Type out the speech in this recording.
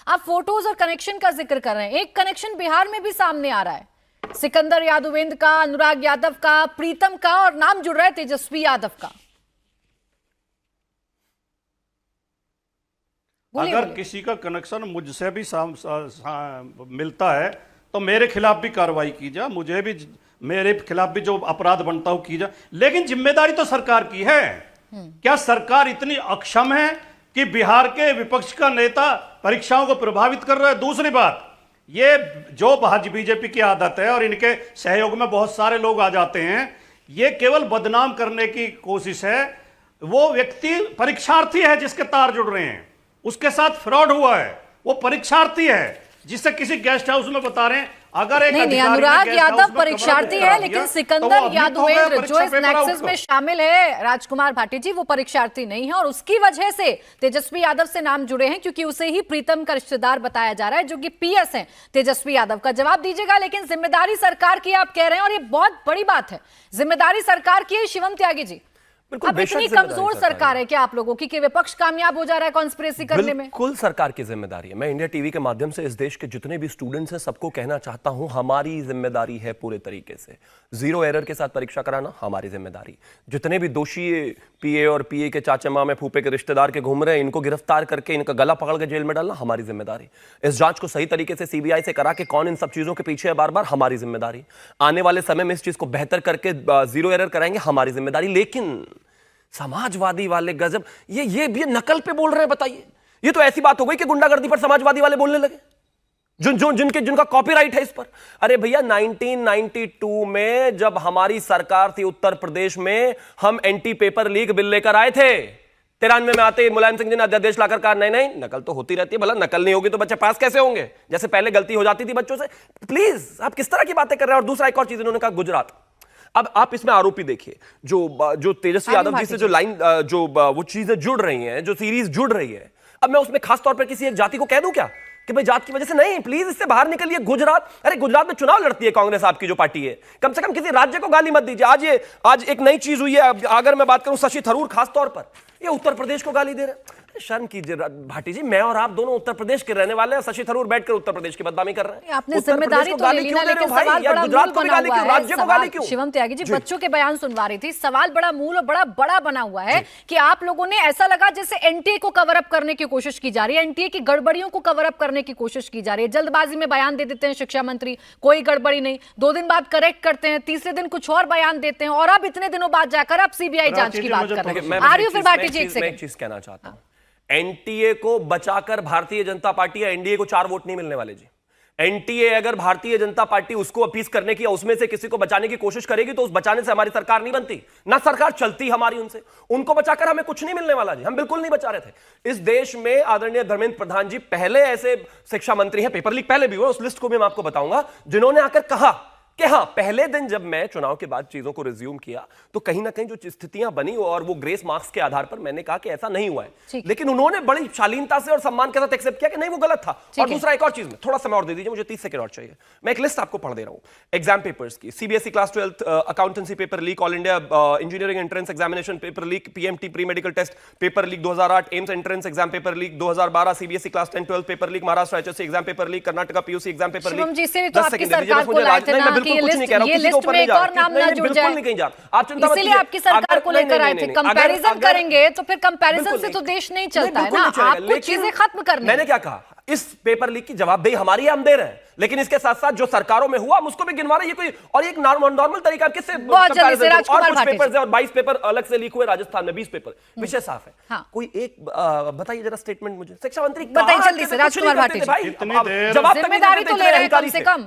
आप फोटोज और कनेक्शन का जिक्र कर रहे हैं, एक कनेक्शन बिहार में भी सामने आ रहा है, सिकंदर यादवेंद्र का, अनुराग यादव का, प्रीतम का, और नाम जुड़ रहा है तेजस्वी यादव का। अगर किसी का कनेक्शन मुझसे भी मिलता है तो मेरे खिलाफ भी कार्रवाई की जाए, मुझे भी, मेरे खिलाफ भी जो अपराध बनता हो की जाए, लेकिन जिम्मेदारी तो सरकार की है। क्या सरकार इतनी अक्षम है कि बिहार के विपक्ष का नेता परीक्षाओं को प्रभावित कर रहा है? दूसरी बात, ये जो बीजेपी की आदत है और इनके सहयोग में बहुत सारे लोग आ जाते हैं, ये केवल बदनाम करने की कोशिश है। वो व्यक्ति परीक्षार्थी है जिसके तार जुड़ रहे हैं, उसके साथ फ्रॉड हुआ है, वो परीक्षार्थी है जिससे किसी गेस्ट हाउस में बता रहे हैं। अगर एक नहीं, अनुराग यादव परीक्षार्थी है, लेकिन सिकंदर यादवेंद्र जो इस नेक्सस में शामिल है, राजकुमार भाटी जी, वो परीक्षार्थी नहीं है और उसकी वजह से तेजस्वी यादव से नाम जुड़े हैं, क्योंकि उसे ही प्रीतम का रिश्तेदार बताया जा रहा है जो कि पीएस है तेजस्वी यादव का। जवाब दीजिएगा, लेकिन जिम्मेदारी सरकार की आप कह रहे हैं और ये बहुत बड़ी बात है, जिम्मेदारी सरकार की है। शिवम त्यागी जी, अब इतनी कमजोर सरकार है क्या आप लोगों की कि विपक्ष कामयाब हो जा रहा है कॉन्स्पिरेसी करने में? बिल्कुल सरकार की जिम्मेदारी है। मैं इंडिया टीवी के माध्यम से इस देश के जितने भी स्टूडेंट्स हैं सबको कहना चाहता हूं, हमारी जिम्मेदारी है पूरे तरीके से। जीरो एरर के साथ परीक्षा कराना हमारी जिम्मेदारी। जितने भी दोषी पीए और पीए के चाचा मामे फूफे के रिश्तेदार के घूम रहे हैं, इनको गिरफ्तार करके इनका गला पकड़ के जेल में डालना हमारी जिम्मेदारी। इस जांच को सही तरीके से सीबीआई से करा के कौन इन सब चीजों के पीछे है बार बार, हमारी जिम्मेदारी। आने वाले समय में इस चीज को बेहतर करके जीरो एरर कराएंगे, हमारी जिम्मेदारी। लेकिन समाजवादी वाले गजब, ये भी नकल पे बोल रहे हैं। बताइए, ये तो ऐसी बात हो गई कि गुंडागर्दी पर समाजवादी वाले बोलने लगे, जिनका कॉपीराइट है इस पर। अरे भैया, 1992 में जब हमारी सरकार थी उत्तर प्रदेश में, हम एंटी पेपर लीक बिल लेकर आए थे। 93 में आते मुलायम सिंह जी ने अध्यादेश लाकर कहा नहीं नहीं, नकल तो होती रहती है, भला नकल नहीं होगी तो बच्चे पास कैसे होंगे? जैसे पहले गलती हो जाती थी बच्चों से। प्लीज, आप किस तरह की बातें कर रहे हैं? और दूसरा एक और चीज इन्होंने कहा, गुजरात। अब आप इसमें आरोपी देखिए, जो तेजस्वी यादव जी से जो लाइन, जो वो चीजें जुड़ रही हैं, जो सीरीज जुड़ रही है, अब मैं उसमें खास तौर पर किसी एक जाति को कह दूं क्या कि भाई जात की वजह से नहीं, प्लीज इससे बाहर निकलिए। गुजरात, अरे गुजरात में चुनाव लड़ती है कांग्रेस आपकी जो पार्टी है, कम से कम किसी राज्य को गाली मत दीजिए। आज एक नई चीज हुई है, अगर मैं बात करूं शशि थरूर खास तौर पर, ये उत्तर प्रदेश को गाली दे रहे हैं। शर्म कीजिए भाटी जी, मैं और आप दोनों उत्तर प्रदेश के रहने वाले हैं, शशि थरूर बैठकर उत्तर प्रदेश की बदनामी कर रहे हैं। आपने जिम्मेदारी तो ले ली ना, लेकिन सवाल बड़ा मूल बना हुआ है। राज्य को गाली क्यों? शिवम त्यागी जी, बच्चों के बयान सुनवा रही थी, सवाल बड़ा मूल और बड़ा बना हुआ है कि आप लोगों ने ऐसा लगा जैसे एनटीए को कवर अप करने की कोशिश की जा रही है, एनटीए की गड़बड़ियों को कवर अप करने की कोशिश की जा रही है। जल्दबाजी में बयान दे देते हैं शिक्षा मंत्री, कोई गड़बड़ी नहीं, 2 दिन बाद करेक्ट करते हैं, तीसरे दिन कुछ और बयान देते हैं, और अब इतने दिनों बाद जाकर आप सीबीआई जांच की बात कर रहे हैं। आ रही हूं फिर भाटी जी, एक चीज कहना चाहता हूं, एनटीए को बचाकर भारतीय जनता पार्टी या एनडीए को 4 वोट नहीं मिलने वाले जी। एनटीए अगर भारतीय जनता पार्टी उसको अपीस करने की या उसमें से किसी को बचाने की कोशिश करेगी तो उस बचाने से हमारी सरकार नहीं बनती, ना सरकार चलती हमारी उनसे। उनको बचाकर हमें कुछ नहीं मिलने वाला जी, हम बिल्कुल नहीं बचा रहे थे। इस देश में आदरणीय धर्मेंद्र प्रधान जी पहले ऐसे शिक्षा मंत्री हैं, पेपर लीक पहले भी हुआ, उस लिस्ट को भी मैं आपको बताऊंगा, जिन्होंने आकर कहा कि हाँ, पहले दिन जब मैं चुनाव के बाद चीजों को रिज्यूम किया तो कहीं ना कहीं जो स्थितियां बनी और वो ग्रेस मार्क्स के आधार पर मैंने कहा कि ऐसा नहीं हुआ है, लेकिन उन्होंने बड़ी शालीनता से और सम्मान के साथ एक्सेप्ट किया कि नहीं, वो गलत था। और दूसरा एक और चीज में थोड़ा समय और दे दीजिए, मुझे 30 सेकंड और चाहिए। मैं एक लिस्ट आपको पढ़ दे रहा हूं एग्जाम पेपर्स की। CBSE class 12 accountancy paper leak, all India engineering entrance examination paper leak, PMT pre medical test paper leak 2008, AIIMS entrance exam paper leak 2012, CBSE class 10-12 paper leak, Maharashtra HSC exam paper leak, Karnataka PUC exam paper leak. List में एक और नाम ना जुड़ जाए, इसीलिए आपकी सरकार को लेकर आए थे। कंपैरिजन करेंगे तो फिर कंपैरिजन से तो देश नहीं चलता है ना, आपको चीजें खत्म करनी। मैंने क्या कहा, इस पेपर लीक की जवाबदेही हमारी है, हम दे रहे हैं, लेकिन इसके साथ साथ जो सरकारों में हुआ हम उसको भी गिनवा रहे हैं। ये कोई और एक नॉर्मल तरीका किससे? और कुछ पेपर है और 22 पेपर अलग से लीक हुए राजस्थान में, 20 पेपर, विषय साफ है। हाँ। कोई एक बताइए जरा स्टेटमेंट मुझे, शिक्षा मंत्री बताइए जल्दी से, राजकुमार भाटी जी, जवाब जिम्मेदारी तो ले रहे हैं कम से कम।